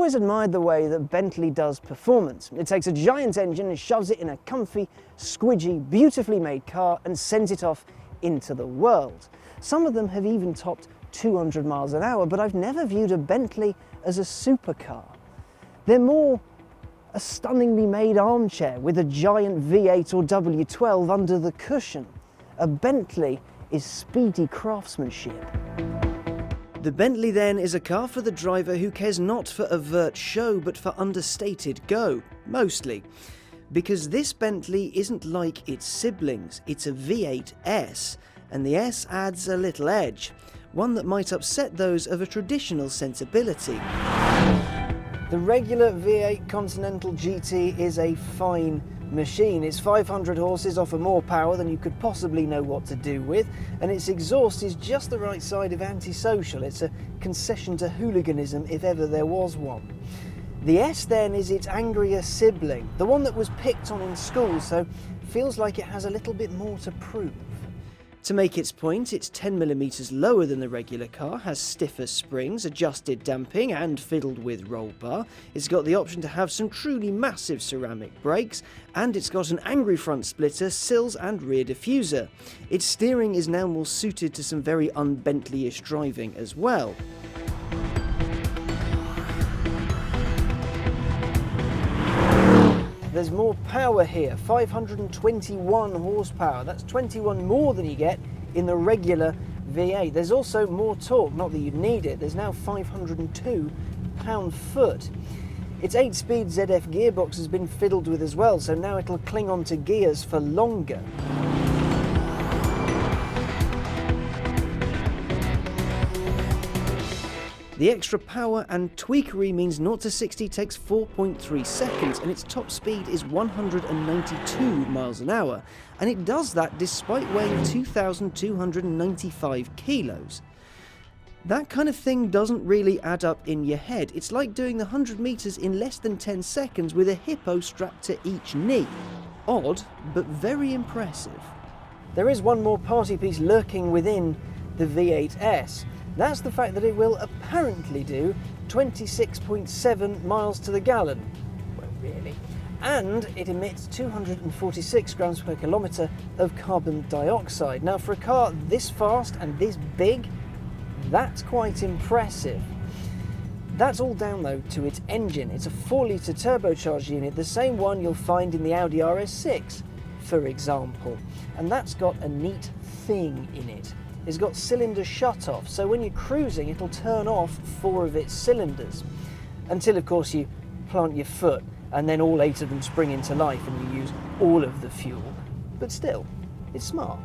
always admired the way that Bentley does performance. It takes a giant engine and shoves it in a comfy, squidgy, beautifully made car and sends it off into the world. Some of them have even topped 200 miles an hour, but I've never viewed a Bentley as a supercar. They're more a stunningly made armchair with a giant V8 or W12 under the cushion. A Bentley is speedy craftsmanship. The Bentley then is a car for the driver who cares not for overt show but for understated go, mostly. Because this Bentley isn't like its siblings, it's a V8 S, and the S adds a little edge, one that might upset those of a traditional sensibility. The regular V8 Continental GT is a fine machine. Its 500 horses offer more power than you could possibly know what to do with, and its exhaust is just the right side of antisocial. It's a concession to hooliganism if ever there was one. The S then is its angrier sibling, the one that was picked on in school, so feels like it has a little bit more to prove. To make its point, it's 10mm lower than the regular car, has stiffer springs, adjusted damping and fiddled with roll bar. It's got the option to have some truly massive ceramic brakes, and it's got an angry front splitter, sills and rear diffuser. Its steering is now more suited to some very un-Bentley-ish driving as well. There's more power here, 521 horsepower. That's 21 more than you get in the regular V8. There's also more torque, not that you'd need it. There's now 502 pound-foot. Its 8-speed ZF gearbox has been fiddled with as well, so now it'll cling on to gears for longer. The extra power and tweakery means 0 to 60 takes 4.3 seconds, and its top speed is 192 miles an hour, and it does that despite weighing 2,295 kilos. That kind of thing doesn't really add up in your head. It's like doing the 100 meters in less than 10 seconds with a hippo strapped to each knee. Odd, but very impressive. There is one more party piece lurking within the V8S. That's the fact that it will apparently do 26.7 miles to the gallon. Well, really. And it emits 246 grams per kilometre of carbon dioxide. Now, for a car this fast and this big, that's quite impressive. That's all down, though, to its engine. It's a 4-litre turbocharged unit, the same one you'll find in the Audi RS6, for example. And that's got a neat thing in it. It's got cylinder shut-off, so when you're cruising it'll turn off 4 of its cylinders. Until, of course, you plant your foot and then all 8 of them spring into life and you use all of the fuel. But still, it's smart.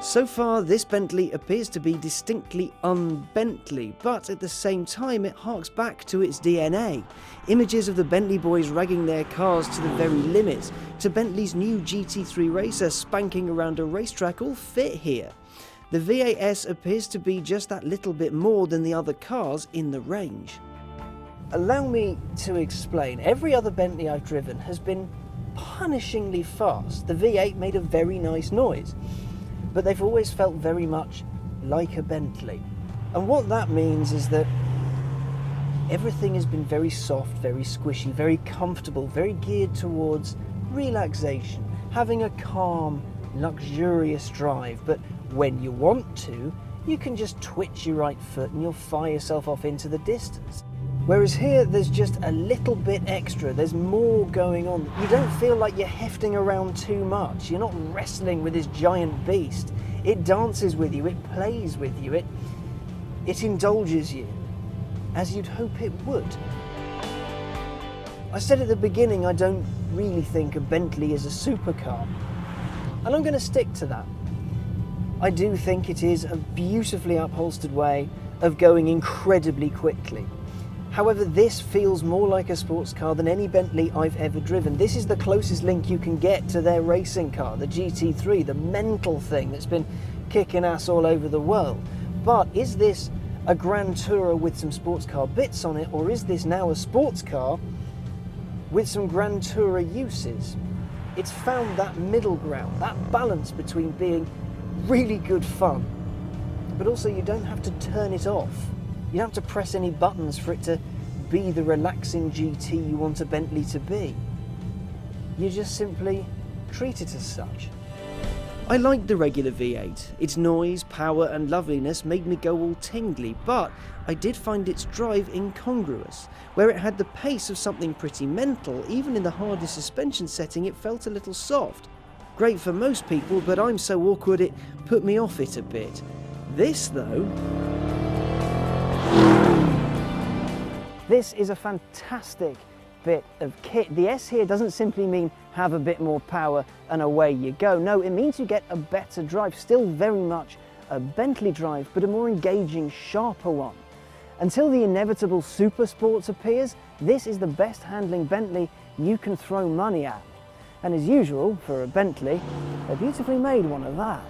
So far, this Bentley appears to be distinctly un-Bentley, but at the same time it harks back to its DNA. Images of the Bentley boys ragging their cars to the very limit, to Bentley's new GT3 racer spanking around a racetrack all fit here. The V8S appears to be just that little bit more than the other cars in the range. Allow me to explain. Every other Bentley I've driven has been punishingly fast. The V8 made a very nice noise, but they've always felt very much like a Bentley. And what that means is that everything has been very soft, very squishy, very comfortable, very geared towards relaxation, having a calm, luxurious drive. But when you want to, you can just twitch your right foot and you'll fire yourself off into the distance. Whereas here, there's just a little bit extra. There's more going on. You don't feel like you're hefting around too much. You're not wrestling with this giant beast. It dances with you, it plays with you, it indulges you, as you'd hope it would. I said at the beginning I don't really think a Bentley is a supercar, and I'm going to stick to that. I do think it is a beautifully upholstered way of going incredibly quickly. However, this feels more like a sports car than any Bentley I've ever driven. This is the closest link you can get to their racing car, the GT3, the mental thing that's been kicking ass all over the world. But is this a Grand Tourer with some sports car bits on it, or is this now a sports car with some Grand Tourer uses? It's found that middle ground, that balance between being really good fun, but also you don't have to turn it off. You don't have to press any buttons for it to be the relaxing GT you want a Bentley to be. You just simply treat it as such. I liked the regular V8. Its noise, power and loveliness made me go all tingly, but I did find its drive incongruous. Where it had the pace of something pretty mental, even in the hardest suspension setting it felt a little soft. Great for most people, but I'm so awkward it put me off it a bit. This though... This is a fantastic bit of kit. The S here doesn't simply mean have a bit more power and away you go. No, it means you get a better drive, still very much a Bentley drive, but a more engaging, sharper one. Until the inevitable Super Sports appears, this is the best handling Bentley you can throw money at. And as usual, for a Bentley, a beautifully made one of that.